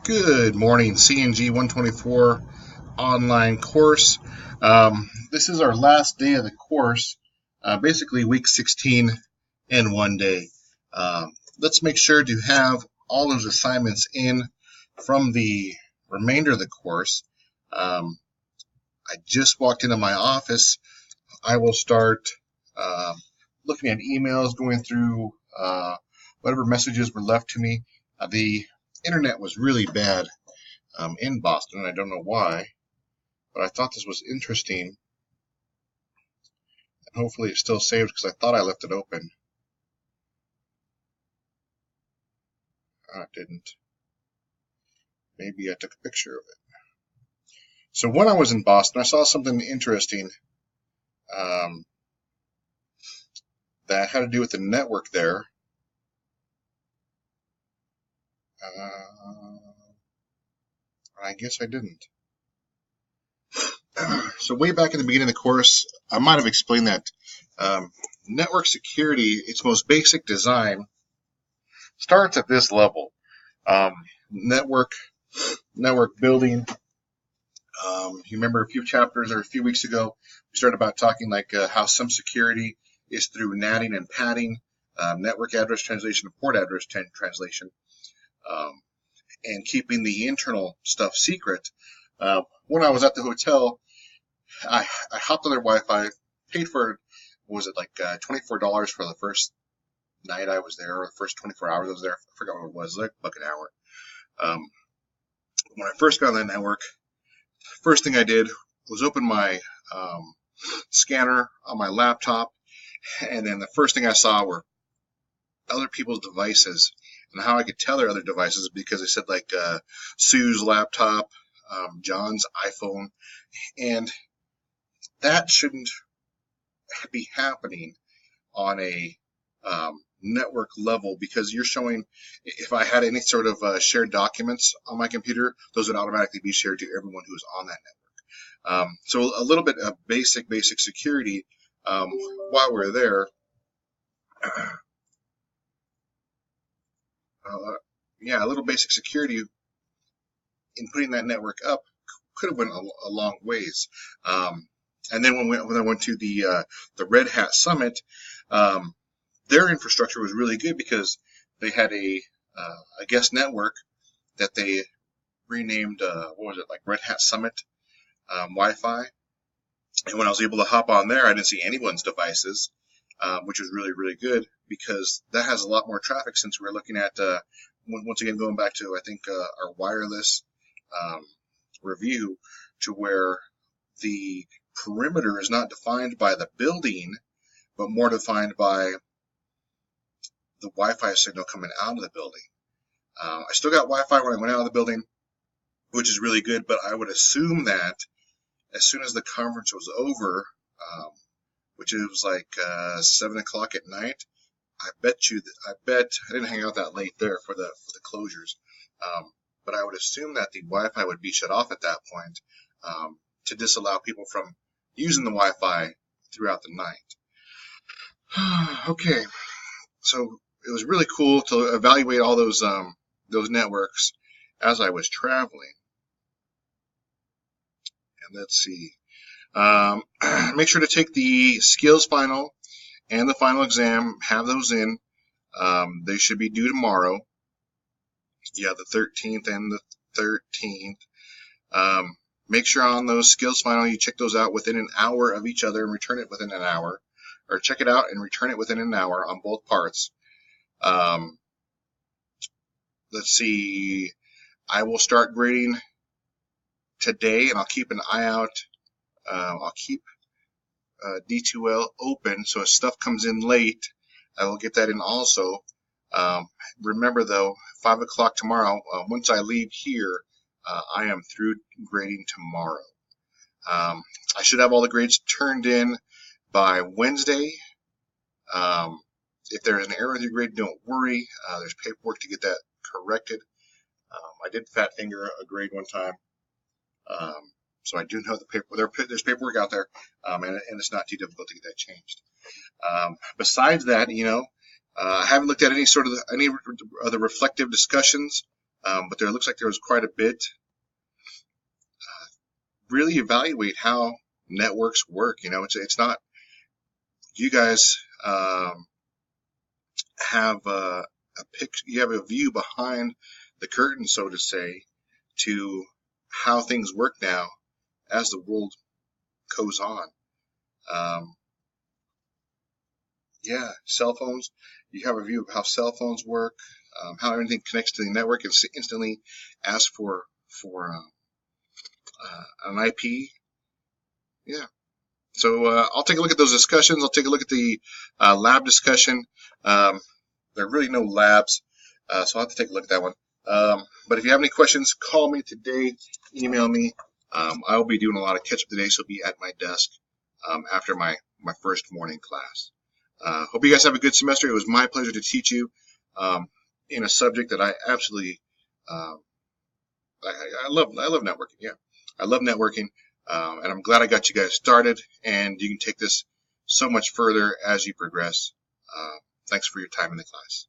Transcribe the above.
Good morning, CNG 124 online course. This is our last day of the course, basically week 16 in one day. Let's make sure to have all those assignments in from the remainder of the course. I just walked into my office. I will start looking at emails, going through whatever messages were left to me. The internet was really bad in Boston. I don't know why, but I thought this was interesting. And hopefully it's still saved because I thought I left it open. It didn't. Maybe I took a picture of it. So when I was in Boston, I saw something interesting that had to do with the network there. I guess I didn't. So way back in the beginning of the course, I might have explained that network security, its most basic design, starts at this level. Network building. You remember a few chapters or a few weeks ago, we started about talking like how some security is through natting and padding, network address translation, port address translation, and keeping the internal stuff secret. When I was at the hotel, I hopped on their Wi-Fi, paid for, was it like $24 for the first night I was there, or the first 24 hours I was there. I forgot what it was, like $1 an hour. When I first got on that network, first thing I did was open my scanner on my laptop, and then the first thing I saw were other people's devices. And how I could tell they're other devices because they said like Sue's laptop, John's iPhone, and that shouldn't be happening on a network level, because you're showing, if I had any sort of shared documents on my computer, those would automatically be shared to everyone who's on that network. So a little bit of basic security while we're there. A little basic security in putting that network up could have went a long ways. And then when I went to the Red Hat Summit, their infrastructure was really good because they had a guest network that they renamed, like Red Hat Summit Wi-Fi. And when I was able to hop on there, I didn't see anyone's devices, which was really, really good because that has a lot more traffic, since we're looking at, once again, going back to, I think, our wireless review, to where the perimeter is not defined by the building, but more defined by the Wi-Fi signal coming out of the building. I still got Wi-Fi when I went out of the building, which is really good, but I would assume that as soon as the conference was over, which it was like 7 o'clock at night, I bet I didn't hang out that late there for the closures, but I would assume that the Wi-Fi would be shut off at that point to disallow people from using the Wi-Fi throughout the night. Okay, so it was really cool to evaluate all those networks as I was traveling. And let's see. Make sure to take the skills final and the final exam. Have those in. They should be due tomorrow. Yeah, the 13th and the 13th. Make sure on those skills final you check those out within an hour of each other and return it within an hour. Or check it out and return it within an hour on both parts. Let's see. I will start grading today, and I'll keep an eye out. I'll keep D2L open, so if stuff comes in late, I will get that in also. Remember though, 5 o'clock tomorrow, once I leave here, I am through grading tomorrow. I should have all the grades turned in by Wednesday. If there is an error with your grade, don't worry. There's paperwork to get that corrected. I did fat finger a grade one time. So I do know the paper. There's paperwork out there, and it's not too difficult to get that changed. Besides that, I haven't looked at any of the reflective discussions but there looks like there was quite a bit. Really evaluate how networks work. It's not, you guys have you have a view behind the curtain, so to say, to how things work now as the world goes on. Yeah, cell phones. You have a view of how cell phones work, how everything connects to the network, and instantly ask for an IP. Yeah. So I'll take a look at those discussions. I'll take a look at the lab discussion. There are really no labs, so I'll have to take a look at that one. But if you have any questions, call me today, email me. I'll be doing a lot of catch-up today, so be at my desk after my first morning class. Hope you guys have a good semester. It was my pleasure to teach you in a subject that I absolutely I love networking. Yeah, I love networking, and I'm glad I got you guys started. And you can take this so much further as you progress. Thanks for your time in the class.